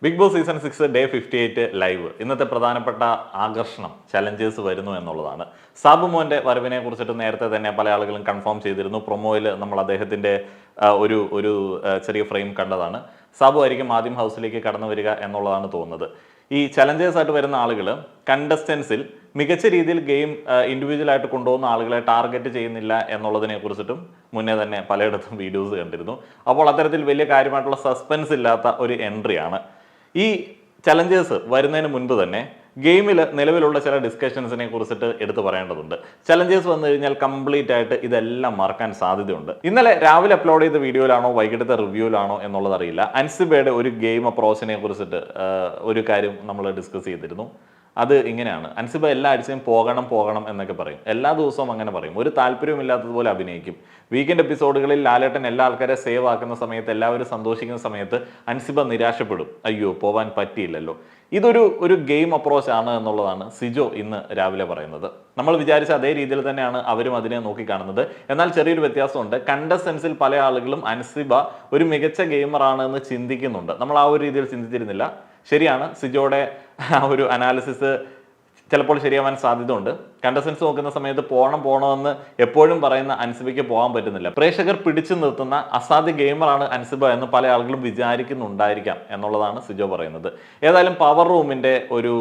Big Boss season 6 day 58 live. ഇന്നത്തെ പ്രധാനപ്പെട്ട ആകർഷണം ചലഞ്ചേഴ്സ് വരുന്നു എന്നുള്ളതാണ്. സാബു മോന്റെ വരവിനെ കുറിച്ചിട്ട് നേരത്തെ തന്നെ പല ആളുകളും കൺഫേം ചെയ്തിരുന്നു. പ്രൊമോയിൽ നമ്മൾ അദ്ദേഹത്തിന്റെ ഒരു ഒരു ചെറിയ ഫ്രെയിം കണ്ടതാണ്. സാബു ആയിരിക്കും ആദ്യം ഹൗസിലേക്ക് കടന്നു വരിക എന്നുള്ളതാണ് തോന്നുന്നത്. ഈ ചലഞ്ചേഴ്സ് ആയിട്ട് വരുന്ന ആളുകൾ കണ്ടസ്റ്റൻസിൽ മികച്ച രീതിയിൽ ഗെയിം ഇൻഡിവിജ്വൽ ആയിട്ട് കൊണ്ടുപോകുന്ന ആളുകളെ ടാർഗറ്റ് ചെയ്യുന്നില്ല എന്നുള്ളതിനെ കുറിച്ചിട്ടും മുന്നേ തന്നെ പലയിടത്തും വീഡിയോസ് കണ്ടിരുന്നു. അപ്പോൾ അത്തരത്തിൽ വലിയ കാര്യമായിട്ടുള്ള സസ്പെൻസ് ഇല്ലാത്ത ഒരു എൻട്രിയാണ്. ഈ ചലഞ്ചേഴ്സ് വരുന്നതിന് മുൻപ് തന്നെ ഗെയിമിൽ നിലവിലുള്ള ചില ഡിസ്കഷൻസിനെ കുറിച്ചിട്ട് എടുത്തു പറയേണ്ടതുണ്ട്. ചലഞ്ചേഴ്സ് വന്നു കഴിഞ്ഞാൽ കംപ്ലീറ്റ് ആയിട്ട് ഇതെല്ലാം മറക്കാൻ സാധ്യതയുണ്ട്. ഇന്നലെ രാവിലെ അപ്ലോഡ് ചെയ്ത വീഡിയോയിലാണോ വൈകിട്ടത്തെ റിവ്യൂലാണോ എന്നുള്ളത് അറിയില്ല. അൻസിബയുടെ ഒരു ഗെയിം അപ്രോച്ചിനെ കുറിച്ചിട്ട് ഒരു കാര്യം നമ്മൾ ഡിസ്കസ് ചെയ്തിരുന്നു. അത് ഇങ്ങനെയാണ്: അൻസിബ എല്ലാ ആഴ്ചയും പോകണം എന്നൊക്കെ പറയും. എല്ലാ ദിവസവും അങ്ങനെ പറയും. ഒരു താല്പര്യമില്ലാത്തതുപോലെ അഭിനയിക്കും. വീക്കെൻഡ് എപ്പിസോഡുകളിൽ ലാലേട്ടൻ എല്ലാ ആൾക്കാരെ സേവ് ആക്കുന്ന സമയത്ത്, എല്ലാവരും സന്തോഷിക്കുന്ന സമയത്ത് അൻസിബ നിരാശപ്പെടും. അയ്യോ, പോവാൻ പറ്റിയില്ലല്ലോ. ഇതൊരു ഗെയിം അപ്രോച്ച് ആണ് എന്നുള്ളതാണ് സിജോ ഇന്ന് രാവിലെ പറയുന്നത്. നമ്മൾ വിചാരിച്ച അതേ രീതിയിൽ തന്നെയാണ് അവരും അതിനെ നോക്കിക്കാണുന്നത്. എന്നാൽ ചെറിയൊരു വ്യത്യാസമുണ്ട്. കണ്ടസ്റ്റൻസിൽ പല ആളുകളും അൻസിബ ഒരു മികച്ച ഗെയിമറാണ് എന്ന് ചിന്തിക്കുന്നുണ്ട്. നമ്മൾ ആ ഒരു രീതിയിൽ ചിന്തിച്ചിരുന്നില്ല. ശരിയാണ്, സിജോയുടെ ആ ഒരു അനാലിസിസ് ചിലപ്പോൾ ശരിയാവാൻ സാധ്യതയുണ്ട്. കണ്ടസ്റ്റൻസ് നോക്കുന്ന സമയത്ത് പോകണമെന്ന് എപ്പോഴും പറയുന്ന അൻസിബയ്ക്ക് പോകാൻ പറ്റുന്നില്ല. പ്രേക്ഷകർ പിടിച്ചു നിർത്തുന്ന അസാധ്യ ഗെയിമറാണ് അൻസിബ എന്ന് പല ആളുകളും വിചാരിക്കുന്നുണ്ടായിരിക്കാം എന്നുള്ളതാണ് സിജോ പറയുന്നത്. ഏതായാലും പവർ റൂമിന്റെ ഒരു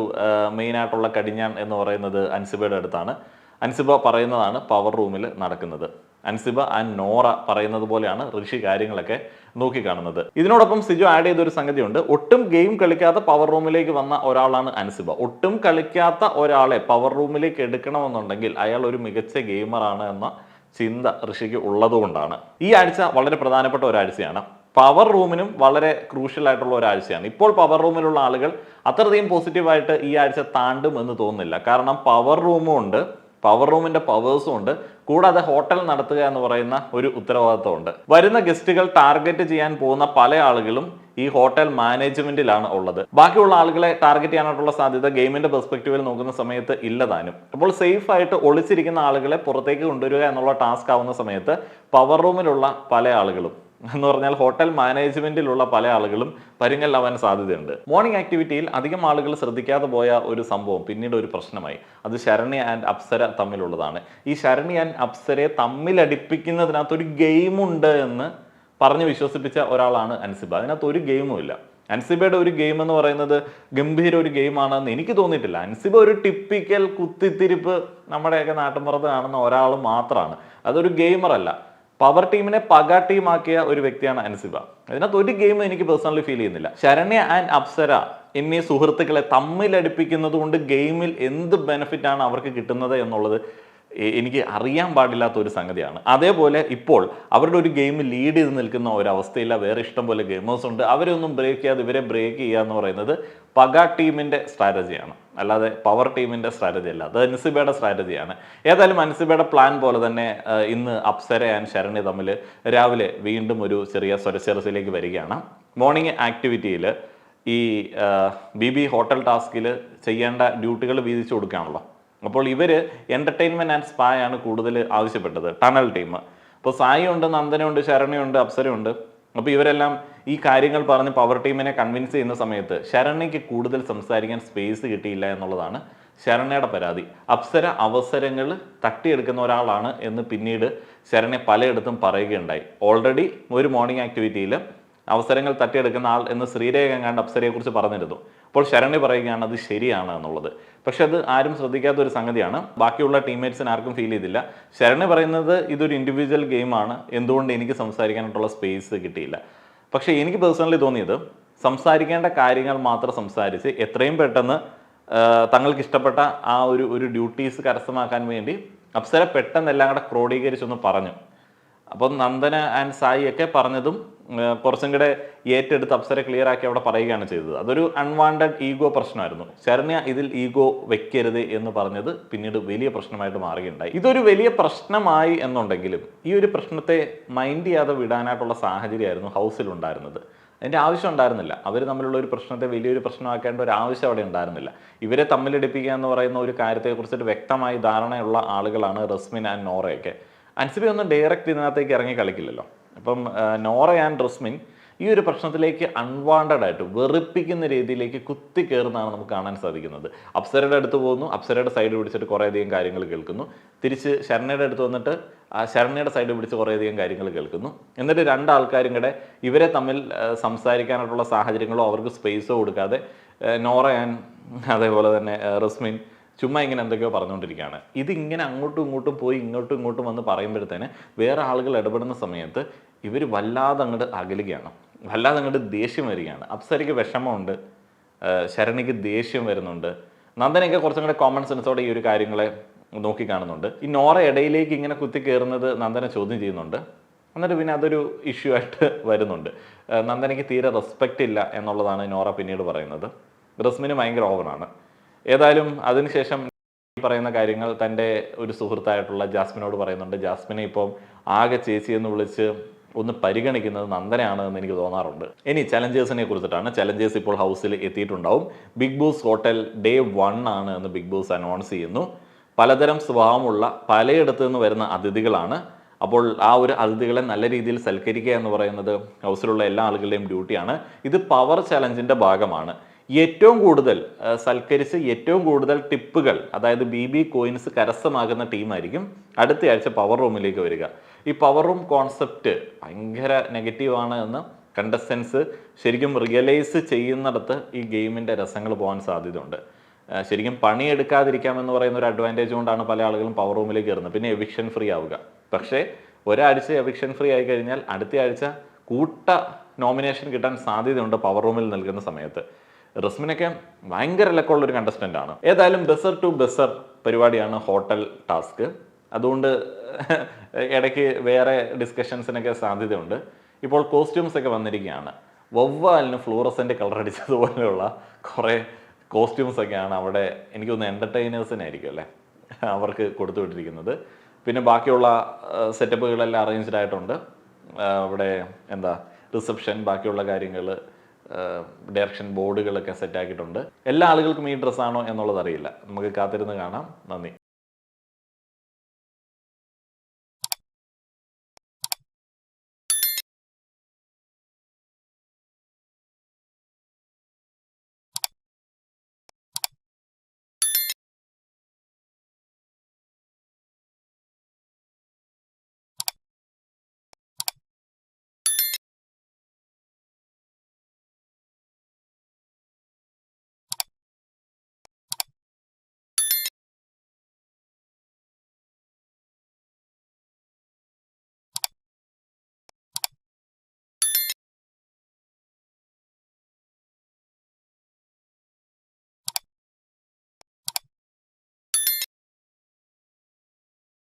മെയിനായിട്ടുള്ള കടിഞ്ഞാൺ എന്ന് പറയുന്നത് അൻസിബയുടെ അടുത്താണ്. അൻസിബ പറയുന്നതാണ് പവർ റൂമിൽ നടക്കുന്നത്. അൻസിബ ആൻഡ് നോറ പറയുന്നത് പോലെയാണ് ഋഷി കാര്യങ്ങളൊക്കെ നോക്കിക്കാണുന്നത്. ഇതിനോടൊപ്പം സിജോ ആഡ് ചെയ്തൊരു സംഗതിയുണ്ട്. ഒട്ടും ഗെയിം കളിക്കാത്ത പവർ റൂമിലേക്ക് വന്ന ഒരാളാണ് അൻസിബ. ഒട്ടും കളിക്കാത്ത ഒരാളെ പവർ റൂമിലേക്ക് എടുക്കണമെന്നുണ്ടെങ്കിൽ അയാൾ ഒരു മികച്ച ഗെയിമറാണ് എന്ന ചിന്ത ഋഷിക്ക് ഉള്ളതുകൊണ്ടാണ്. ഈ ആഴ്ച വളരെ പ്രധാനപ്പെട്ട ഒരാഴ്ചയാണ്. പവർ റൂമിനും വളരെ ക്രൂഷ്യൽ ആയിട്ടുള്ള ഒരാഴ്ചയാണ്. ഇപ്പോൾ പവർ റൂമിലുള്ള ആളുകൾ അത്രയധികം പോസിറ്റീവായിട്ട് ഈ ആഴ്ച താണ്ടും എന്ന് തോന്നുന്നില്ല. കാരണം പവർ റൂമും ഉണ്ട്, പവർ റൂമിന്റെ പവേഴ്സും ഉണ്ട്, കൂടാതെ ഹോട്ടൽ നടത്തുക എന്ന് പറയുന്ന ഒരു ഉത്തരവാദിത്വമുണ്ട്. വരുന്ന ഗസ്റ്റുകൾ ടാർഗറ്റ് ചെയ്യാൻ പോകുന്ന പല ആളുകളും ഈ ഹോട്ടൽ മാനേജ്മെന്റിലാണ് ഉള്ളത്. ബാക്കിയുള്ള ആളുകളെ ടാർഗറ്റ് ചെയ്യാനായിട്ടുള്ള സാധ്യത ഗെയിമിന്റെ പെർസ്പെക്റ്റീവിൽ നോക്കുന്ന സമയത്ത് ഇല്ലതാനും. അപ്പോൾ സേഫ് ആയിട്ട് ഒളിച്ചിരിക്കുന്ന ആളുകളെ പുറത്തേക്ക് കൊണ്ടുവരിക എന്നുള്ള ടാസ്ക് ആവുന്ന സമയത്ത് പവർ റൂമിലുള്ള പല ആളുകളും എന്ന് പറഞ്ഞാൽ ഹോട്ടൽ മാനേജ്മെന്റിലുള്ള പല ആളുകളും പരിങ്ങലാവാൻ സാധ്യതയുണ്ട്. മോർണിംഗ് ആക്ടിവിറ്റിയിൽ അധികം ആളുകൾ ശ്രദ്ധിക്കാതെ പോയ ഒരു സംഭവം പിന്നീട് ഒരു പ്രശ്നമായി. അത് ശരണ്യ ആൻഡ് അപ്സര തമ്മിലുള്ളതാണ്. ഈ ശരണ്യ ആൻഡ് അപ്സരയെ തമ്മിലടിപ്പിക്കുന്നതിനകത്ത് ഒരു ഗെയിമുണ്ട് എന്ന് പറഞ്ഞ് വിശ്വസിപ്പിച്ച ഒരാളാണ് അൻസിബ. അതിനകത്ത് ഒരു ഗെയിമും ഇല്ല. അൻസിബയുടെ ഒരു ഗെയിം എന്ന് പറയുന്നത് ഗംഭീര ഒരു ഗെയിമാണെന്ന് എനിക്ക് തോന്നിയിട്ടില്ല. അൻസിബ ഒരു ടിപ്പിക്കൽ കുത്തിത്തിരിപ്പ് നമ്മുടെയൊക്കെ നാട്ടിൻപുറത്ത് കാണുന്ന ഒരാൾ മാത്രമാണ്. അതൊരു ഗെയിമറല്ല. പവർ ടീമിനെ പക ടീമാക്കിയ ഒരു വ്യക്തിയാണ് അൻസിബ. അതിനകത്ത് ഒരു ഗെയിം എനിക്ക് പേഴ്സണലി ഫീൽ ചെയ്യുന്നില്ല. ശരണ്യ ആൻഡ് അപ്സര എന്നീ സുഹൃത്തുക്കളെ തമ്മിലടിപ്പിക്കുന്നത് കൊണ്ട് ഗെയിമിൽ എന്ത് ബെനിഫിറ്റ് ആണ് അവർക്ക് കിട്ടുന്നത് എന്നുള്ളത് എനിക്ക് അറിയാൻ പാടില്ലാത്ത ഒരു സംഗതിയാണ്. അതേപോലെ ഇപ്പോൾ അവരുടെ ഒരു ഗെയിം ലീഡ് ചെയ്ത് നിൽക്കുന്ന ഒരവസ്ഥയില്ല. വേറെ ഇഷ്ടം പോലെ ഗെയിമേഴ്സ് ഉണ്ട്. അവരൊന്നും ബ്രേക്ക് ചെയ്യാതെ ഇവരെ ബ്രേക്ക് ചെയ്യുക എന്ന് പറയുന്നത് പക ടീമിന്റെ സ്ട്രാറ്റജിയാണ്, അല്ലാതെ പവർ ടീമിന്റെ സ്ട്രാറ്റജി അല്ല. അത് അൻസിബയുടെ സ്ട്രാറ്റജിയാണ്. ഏതായാലും അൻസിബയുടെ പ്ലാൻ പോലെ തന്നെ ഇന്ന് അപ്സര ആൻഡ് ശരണ്യ തമ്മിൽ രാവിലെ വീണ്ടും ഒരു ചെറിയ സ്വരച്ചേർച്ചയിലേക്ക് വരികയാണ്. മോർണിംഗ് ആക്ടിവിറ്റിയിൽ ഈ ബി ഹോട്ടൽ ടാസ്കിൽ ചെയ്യേണ്ട ഡ്യൂട്ടികൾ വീതിച്ചു കൊടുക്കുകയാണല്ലോ. അപ്പോൾ ഇവര് എന്റർടൈൻമെന്റ് ആൻഡ് സ്പാ ആണ് കൂടുതൽ ആവശ്യപ്പെട്ടത്, ടണൽ ടീം. അപ്പോൾ സായിയുണ്ട്, നന്ദനുണ്ട്, ശരണ്യുണ്ട്, അപ്സരയുണ്ട്. അപ്പോൾ ഇവരെല്ലാം ഈ കാര്യങ്ങൾ പറഞ്ഞ് പവർ ടീമിനെ കൺവിൻസ് ചെയ്യുന്ന സമയത്ത് ശരണ്യയ്ക്ക് കൂടുതൽ സംസാരിക്കാൻ സ്പേസ് കിട്ടിയില്ല എന്നുള്ളതാണ് ശരണ്യയുടെ പരാതി. അപ്സര അവസരങ്ങൾ തട്ടിയെടുക്കുന്ന ഒരാളാണ് എന്ന് പിന്നീട് ശരണ്യ പലയിടത്തും പറയുകയുണ്ടായി. ഓൾറെഡി ഒരു മോർണിംഗ് ആക്ടിവിറ്റിയിൽ അവസരങ്ങൾ തട്ടിയെടുക്കുന്ന ആൾ എന്ന് ശ്രീരേഖ കണ്ട് അപ്സരയെ കുറിച്ച് പറഞ്ഞിരുന്നു. അപ്പോൾ ശരണ്യ പറയുകയാണ് അത് ശരിയാണ് എന്നുള്ളത്. പക്ഷെ അത് ആരും ശ്രദ്ധിക്കാത്ത ഒരു സംഗതിയാണ്. ബാക്കിയുള്ള ടീംമേറ്റ്സിന് ആർക്കും ഫീൽ ചെയ്തില്ല. ശരണ്യ പറയുന്നത് ഇതൊരു ഇൻഡിവിജ്വൽ ഗെയിമാണ്, എന്തുകൊണ്ട് എനിക്ക് സംസാരിക്കാനായിട്ടുള്ള സ്പേസ് കിട്ടിയില്ല. പക്ഷെ എനിക്ക് പേഴ്സണലി തോന്നിയത് സംസാരിക്കേണ്ട കാര്യങ്ങൾ മാത്രം സംസാരിച്ച് എത്രയും പെട്ടെന്ന് തങ്ങൾക്ക് ഇഷ്ടപ്പെട്ട ആ ഒരു ഡ്യൂട്ടീസ് കരസ്ഥമാക്കാൻ വേണ്ടി അപ്സര പെട്ടെന്ന് എല്ലാം കൂടെ ക്രോഡീകരിച്ചൊന്ന് പറഞ്ഞു. അപ്പം നന്ദന ആൻഡ് സായി ഒക്കെ പറഞ്ഞതും കുറച്ചും കൂടെ ഏറ്റെടുത്ത് അപ്സര ക്ലിയർ ആക്കി അവിടെ പറയുകയാണ് ചെയ്തത്. അതൊരു അൺവാണ്ടഡ് ഈഗോ പ്രശ്നമായിരുന്നു. ശരണ്യ ഇതിൽ ഈഗോ വെക്കരുത് എന്ന് പറഞ്ഞത് പിന്നീട് വലിയ പ്രശ്നമായിട്ട് മാറുകയുണ്ടായി. ഇതൊരു വലിയ പ്രശ്നമായി എന്നുണ്ടെങ്കിലും ഈ ഒരു പ്രശ്നത്തെ മൈൻഡ് ചെയ്യാതെ വിടാനായിട്ടുള്ള സാഹചര്യമായിരുന്നു ഹൗസിലുണ്ടായിരുന്നത്. അതിൻ്റെ ആവശ്യം ഉണ്ടായിരുന്നില്ല. അവർ തമ്മിലുള്ള ഒരു പ്രശ്നത്തെ വലിയൊരു പ്രശ്നമാക്കേണ്ട ഒരു ആവശ്യം അവിടെ ഉണ്ടായിരുന്നില്ല. ഇവരെ തമ്മിലടിപ്പിക്കുക എന്ന് പറയുന്ന ഒരു കാര്യത്തെക്കുറിച്ചിട്ട് വ്യക്തമായി ധാരണയുള്ള ആളുകളാണ് റസ്മിൻ ആൻഡ് നോറയൊക്കെ. അൻസിബ ഒന്നും ഡയറക്റ്റ് ഇതിനകത്തേക്ക് ഇറങ്ങി കളിക്കില്ലല്ലോ. അപ്പം നോറ ആൻഡ് റസ്മിൻ ഈ ഒരു പ്രശ്നത്തിലേക്ക് അൺവാണ്ടഡ് ആയിട്ട് വെറുപ്പിക്കുന്ന രീതിയിലേക്ക് കുത്തി കയറുന്നതാണ് നമുക്ക് കാണാൻ സാധിക്കുന്നത്. അപ്സരയുടെ അടുത്ത് പോകുന്നു, അപ്സരയുടെ സൈഡ് പിടിച്ചിട്ട് കുറേയധികം കാര്യങ്ങൾ കേൾക്കുന്നു, തിരിച്ച് ശരണയുടെ അടുത്ത് വന്നിട്ട് ആ ശരണയുടെ സൈഡ് പിടിച്ച് കുറേയധികം കാര്യങ്ങൾ കേൾക്കുന്നു. എന്നിട്ട് രണ്ടാൾക്കാരും കൂടെ ഇവരെ തമ്മിൽ സംസാരിക്കാനായിട്ടുള്ള സാഹചര്യങ്ങളോ അവർക്ക് സ്പേസോ കൊടുക്കാതെ നോറ ആൻഡ് അതേപോലെ തന്നെ റസ്മിൻ ചുമ്മാ ഇങ്ങനെ എന്തൊക്കെയോ പറഞ്ഞുകൊണ്ടിരിക്കുകയാണ്. ഇതിങ്ങനെ അങ്ങോട്ടും ഇങ്ങോട്ടും പോയി ഇങ്ങോട്ടും ഇങ്ങോട്ടും വന്ന് പറയുമ്പോഴത്തേന് വേറെ ആളുകൾ ഇടപെടുന്ന സമയത്ത് ഇവർ വല്ലാതെ അങ്ങോട്ട് അകലുകയാണ്, വല്ലാതെ അങ്ങോട്ട് ദേഷ്യം വരികയാണ്. അപ്സരയ്ക്ക് വിഷമമുണ്ട്, ശരണിക്ക് ദേഷ്യം വരുന്നുണ്ട്, നന്ദനയൊക്കെ കുറച്ചും കൂടെ കോമൺ സെൻസോടെ ഈ ഒരു കാര്യങ്ങളെ നോക്കിക്കാണുന്നുണ്ട്. ഈ നോറ ഇടയിലേക്ക് ഇങ്ങനെ കുത്തി കയറുന്നത് നന്ദന ചോദ്യം ചെയ്യുന്നുണ്ട്. എന്നിട്ട് പിന്നെ അതൊരു ഇഷ്യൂ ആയിട്ട് വരുന്നുണ്ട്. നന്ദനയ്ക്ക് തീരെ റെസ്പെക്റ്റ് ഇല്ല എന്നുള്ളതാണ് നോറ പിന്നീട് പറയുന്നത്. റസ്മിന് ഭയങ്കര ഓവറാണ്. ഏതായാലും അതിനുശേഷം ഈ പറയുന്ന കാര്യങ്ങൾ തൻ്റെ ഒരു സുഹൃത്തായിട്ടുള്ള ജാസ്മിനോട് പറയുന്നുണ്ട്. ജാസ്മിനെ ഇപ്പം ആകെ ചേച്ചി എന്ന് വിളിച്ച് ഒന്ന് പരിഗണിക്കുന്നത് നന്ദനയാണ് എന്ന് എനിക്ക് തോന്നാറുണ്ട്. ഇനി ചലഞ്ചേഴ്സിനെ കുറിച്ചിട്ടാണ്. ചലഞ്ചേഴ്സ് ഇപ്പോൾ ഹൗസിൽ എത്തിയിട്ടുണ്ടാവും. ബിഗ് ബോസ് ഹോട്ടൽ ഡേ 1 ആണ് എന്ന് ബിഗ് ബോസ് അനൗൺസ് ചെയ്യുന്നു. പലതരം സ്വഭാവമുള്ള പലയിടത്തു നിന്ന് വരുന്ന അതിഥികളാണ്. അപ്പോൾ ആ ഒരു അതിഥികളെ നല്ല രീതിയിൽ സൽക്കരിക്കുക എന്ന് പറയുന്നത് ഹൗസിലുള്ള എല്ലാ ആളുകളുടെയും ഡ്യൂട്ടിയാണ്. ഇത് പവർ ചലഞ്ചിൻ്റെ ഭാഗമാണ്. ഏറ്റവും കൂടുതൽ സൽക്കരിച്ച് ഏറ്റവും കൂടുതൽ ടിപ്പുകൾ, അതായത് BB കോയിൻസ് കരസ്ഥമാകുന്ന ടീമായിരിക്കും അടുത്ത ആഴ്ച പവർ റൂമിലേക്ക് വരിക. ഈ പവർ റൂം കോൺസെപ്റ്റ് ഭയങ്കര നെഗറ്റീവാണ് എന്ന് കണ്ടസ്റ്റൻസ് ശരിക്കും റിയലൈസ് ചെയ്യുന്നിടത്ത് ഈ ഗെയിമിൻ്റെ രസങ്ങൾ പോകാൻ സാധ്യതയുണ്ട്. ശരിക്കും പണിയെടുക്കാതിരിക്കാമെന്ന് പറയുന്ന ഒരു അഡ്വാൻറ്റേജ് കൊണ്ടാണ് പല ആളുകളും പവർ റൂമിലേക്ക് കയറുന്നത്. പിന്നെ എവിക്ഷൻ ഫ്രീ ആവുക. പക്ഷേ ഒരാഴ്ച എവിക്ഷൻ ഫ്രീ ആയി കഴിഞ്ഞാൽ അടുത്ത ആഴ്ച കൂട്ട നോമിനേഷൻ കിട്ടാൻ സാധ്യതയുണ്ട് പവർ റൂമിൽ നിൽക്കുന്ന സമയത്ത്. റസ്മിനൊക്കെ ഭയങ്കര ലക്കമുള്ളൊരു കണ്ടസ്റ്റൻ്റ് ആണ്. ഏതായാലും ബസർ ടു ബസർ പരിപാടിയാണ് ഹോട്ടൽ ടാസ്ക്. അതുകൊണ്ട് ഇടയ്ക്ക് വേറെ ഡിസ്കഷൻസിനൊക്കെ സാധ്യതയുണ്ട്. ഇപ്പോൾ കോസ്റ്റ്യൂംസ് ഒക്കെ വന്നിരിക്കുകയാണ്. വവ്വാലിന് ഫ്ലൂറസെൻ്റ് കളർ അടിച്ചതുപോലെയുള്ള കുറേ കോസ്റ്റ്യൂംസ് ഒക്കെയാണ് അവിടെ. എനിക്ക് തോന്നുന്നു എൻ്റർടൈനേഴ്സിനായിരിക്കും അല്ലേ അവർക്ക് കൊടുത്തു വിട്ടിരിക്കുന്നത്. പിന്നെ ബാക്കിയുള്ള സെറ്റപ്പുകളെല്ലാം അറേഞ്ച്ഡ് ആയിട്ടുണ്ട്. അവിടെ എന്താ റിസപ്ഷൻ, ബാക്കിയുള്ള കാര്യങ്ങൾ, ഡയറക്ഷൻ ബോർഡുകളൊക്കെ സെറ്റാക്കിയിട്ടുണ്ട്. എല്ലാ ആളുകൾക്കും ഈ ഡ്രസ്സാണോ എന്നുള്ളത് അറിയില്ല. നമുക്ക് കാത്തിരുന്ന് കാണാം. നന്ദി.